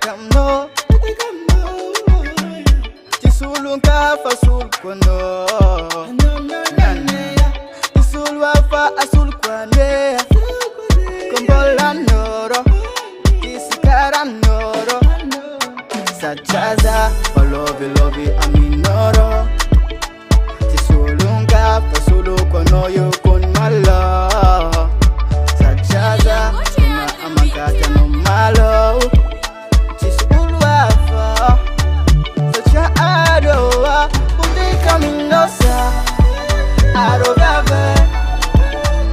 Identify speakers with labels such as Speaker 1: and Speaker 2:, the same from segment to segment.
Speaker 1: come no. Tisulun ka fasul kono. Tisul wafa asul kwane. Kombolan noro. Tisikaran noro. Sachaza, lovi aminoro. Tisulun ka fasul kono yo kon malo. Sachaza, na amagata no malo. Tisul wafa. Adoa, uti caminosa, arogave,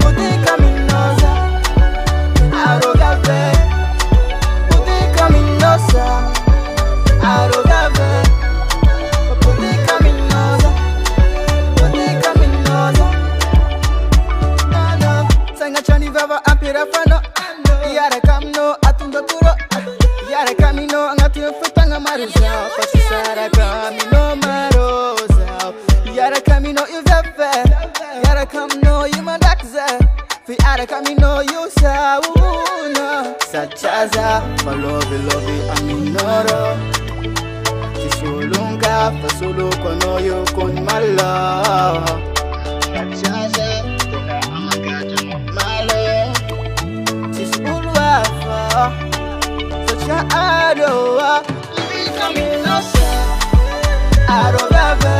Speaker 1: uti caminosa, arogave, uti caminosa, arogave, uti caminosa, uti caminosa. No, sanga chani vava ampira fano, yara camino atundo turo, yara camino angati futanga maruza, pasara camino marosa, yara camino you vefe, yara camino you mandakza, fi yara camino you sauna, sachaza, lovi aminoro, tisulunga fasulu kono you kun malo, sachaza, amagata malo, tisulwafa. Adoa, uti caminosa, arogave,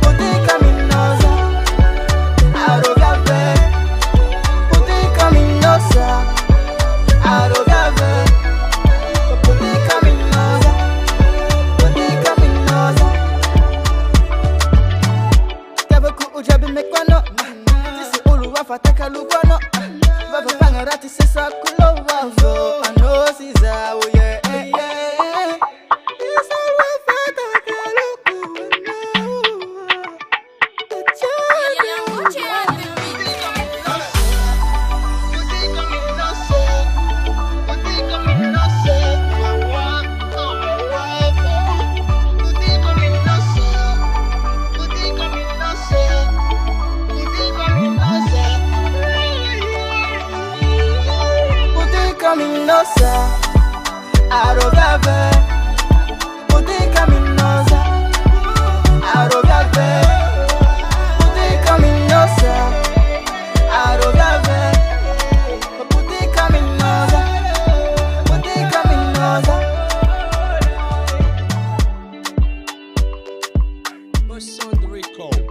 Speaker 1: uti caminosa, arogave, uti caminosa, arogave, uti caminosa, uti caminosa. Tabaku ujabi mekwano, tisi ulu wafataka lugwano, baba pangarati sesa kulo wavo. Caminosa, arogave, uti caminosa, arogave, uti caminosa, arogave, uti caminosa, uti caminosa.
Speaker 2: What's on the record?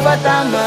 Speaker 1: Fatama